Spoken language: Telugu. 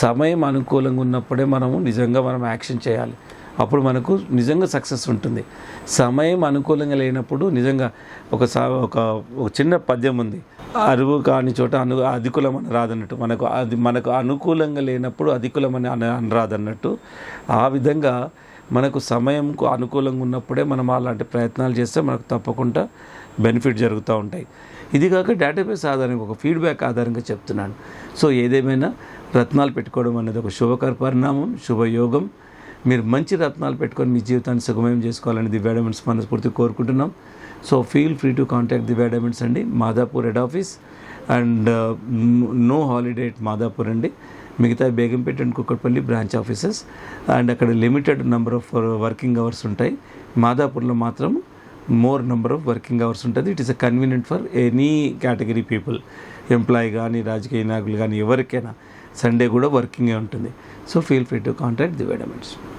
సమయం అనుకూలంగా ఉన్నప్పుడే మనం యాక్షన్ చేయాలి. అప్పుడు మనకు నిజంగా సక్సెస్ ఉంటుంది. సమయం అనుకూలంగా లేనప్పుడు నిజంగా ఒక చిన్న పద్యం ఉంది, అరువు కాని చోట అధికులమని రాదన్నట్టు. మనకు అనుకూలంగా లేనప్పుడు అధికులమని అనరాదన్నట్టు. ఆ విధంగా మనకు సమయంకు అనుకూలంగా ఉన్నప్పుడే మనం అలాంటి ప్రయత్నాలు చేస్తే మనకు తప్పకుండా బెనిఫిట్ జరుగుతూ ఉంటాయి. ఇది కాక డేటాబేస్ ఆధారంగా ఒక ఫీడ్బ్యాక్ ఆధారంగా చెప్తున్నాను. సో ఏదేమైనా రత్నాలు పెట్టుకోవడం అనేది ఒక శుభకర పరిణామం, శుభయోగం. మీరు మంచి రత్నాలు పెట్టుకొని మీ జీవితాన్ని సుగమయం చేసుకోవాలని దివ్య డైమండ్స్ మనస్ఫూర్తిగా కోరుకుంటున్నాం. So feel free to contact Divya diamonds అండి. Madhapur head office and no holiday at Madhapur అండి. మిగతా Begumpet and Kukatpally branch offices and అక్కడ limited number of working hours ఉంటాయి. మాదాపూర్లో మాత్రం more number of working hours ఉంటుంది. It is convenient for any category people, employee కానీ రాజకీయ నాయకులు కానీ ఎవరికైనా సండే కూడా వర్కింగే ఉంటుంది. So feel free to contact Divya diamonds.